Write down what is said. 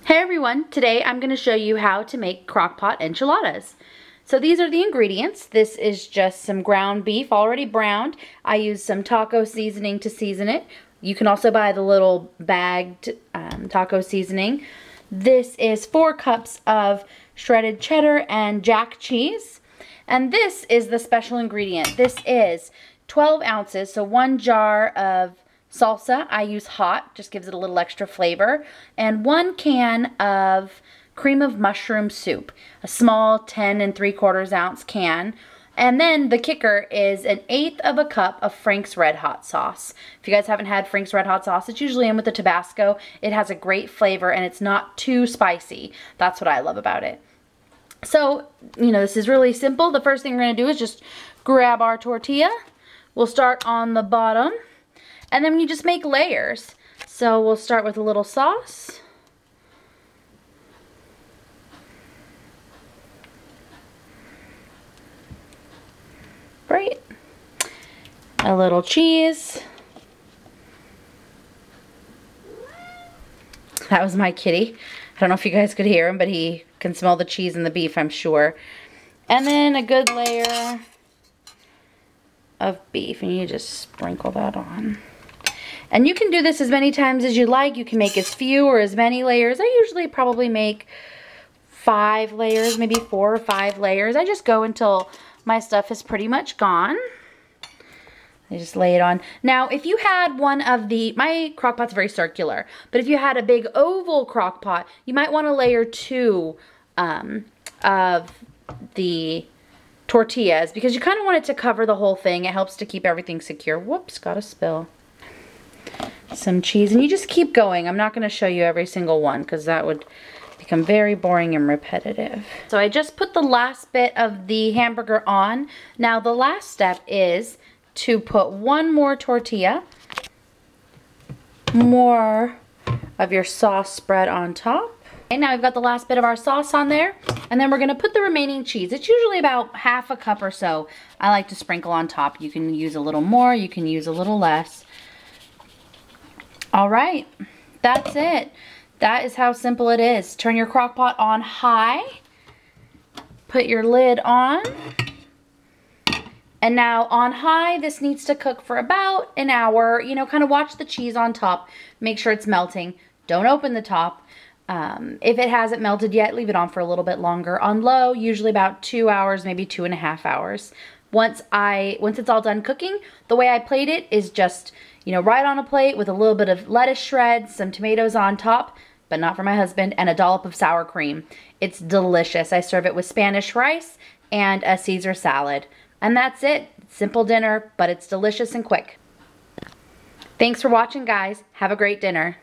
Hey everyone, today I'm going to show you how to make crockpot enchiladas. So these are the ingredients. This is just some ground beef already browned. I use some taco seasoning to season it. You can also buy the little bagged taco seasoning. This is 4 cups of shredded cheddar and jack cheese. And this is the special ingredient. This is 12 ounces, so 1 jar of salsa. I use hot, just gives it a little extra flavor. And 1 can of cream of mushroom soup, a small 10 3/4 ounce can. And then the kicker is 1/8 of a cup of Frank's Red Hot sauce. If you guys haven't had Frank's Red Hot sauce, it's usually in with the Tabasco. It has a great flavor and it's not too spicy. That's what I love about it. So, this is really simple. The first thing we're going to do is just grab our tortilla. We'll start on the bottom. And then you just make layers. So we'll start with a little sauce. Right. A little cheese. That was my kitty. I don't know if you guys could hear him, but he can smell the cheese and the beef, I'm sure. And then a good layer of beef, and you just sprinkle that on. And you can do this as many times as you like. You can make as few or as many layers. I usually probably make 5 layers, maybe 4 or 5 layers. I just go until my stuff is pretty much gone. I just lay it on. Now, if you had one of my crock pot's very circular, but if you had a big oval crock pot, you might want to layer 2 of the tortillas because you kind of want it to cover the whole thing. It helps to keep everything secure. Whoops, got a spill. Some cheese, and you just keep going. I'm not going to show you every single one because that would become very boring and repetitive. So I just put the last bit of the hamburger on. Now the last step is to put 1 more tortilla, more of your sauce spread on top. And now we've got the last bit of our sauce on there, and then we're going to put the remaining cheese. It's usually about 1/2 cup or so I like to sprinkle on top. You can use a little more, you can use a little less. All right, that's it. That is how simple it is. Turn your crock pot on high, put your lid on, and now on high, this needs to cook for about an hour. Kind of watch the cheese on top, make sure it's melting. Don't open the top. If it hasn't melted yet, leave it on for a little bit longer. On low, usually about 2 hours, maybe 2.5 hours. Once it's all done cooking, the way I plate it is just, right on a plate with a little bit of lettuce shreds, some tomatoes on top, but not for my husband, and a dollop of sour cream. It's delicious. I serve it with Spanish rice and a Caesar salad. And that's it. Simple dinner, but it's delicious and quick. Thanks for watching, guys. Have a great dinner.